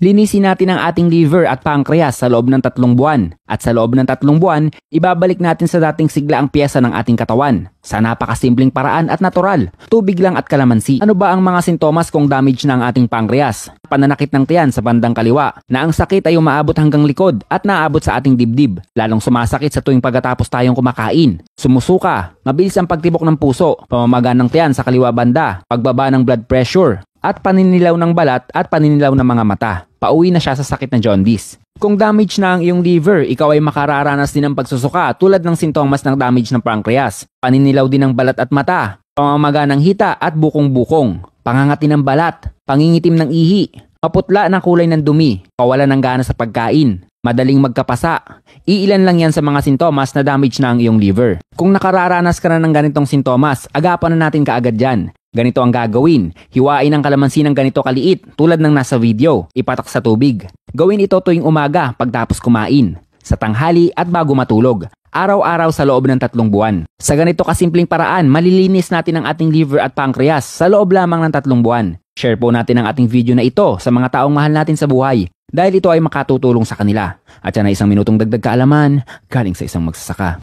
Linisin natin ang ating liver at pancreas sa loob ng 3 buwan. At sa loob ng 3 buwan, ibabalik natin sa dating sigla ang piyesa ng ating katawan. Sa napakasimpleng paraan at natural, tubig lang at kalamansi. Ano ba ang mga sintomas kung damage na ang ating pancreas? Pananakit ng tiyan sa bandang kaliwa, na ang sakit ay umaabot hanggang likod at naaabot sa ating dibdib. Lalong sumasakit sa tuwing pagkatapos tayong kumakain. Sumusuka, mabilis ang pagtibok ng puso, pamamaga ng tiyan sa kaliwa banda, pagbaba ng blood pressure, at paninilaw ng balat at paninilaw ng mga mata. Pauwi na siya sa sakit na jaundice. Kung damage na ang iyong liver, ikaw ay makararanas din ng pagsusuka tulad ng sintomas ng damage ng pancreas. Paninilaw din ng balat at mata, pamamaga ng hita at bukong-bukong, pangangati ng balat, pangingitim ng ihi, maputla na kulay ng dumi, kawalan ng gana sa pagkain, madaling magkapasa. Iilan lang yan sa mga sintomas na damage na ang iyong liver. Kung nakararanas ka na ng ganitong sintomas, agapan na natin kaagad yan. Ganito ang gagawin. Hiwain ang kalamansi ng ganito kaliit tulad ng nasa video. Ipatak sa tubig. Gawin ito tuwing umaga pagtapos kumain, sa tanghali at bago matulog. Araw-araw sa loob ng 3 buwan. Sa ganito kasimpleng paraan, malilinis natin ang ating liver at pancreas sa loob lamang ng 3 buwan. Share po natin ang ating video na ito sa mga taong mahal natin sa buhay dahil ito ay makatutulong sa kanila. At yan ay 1 minutong dagdag kaalaman galing sa isang magsasaka.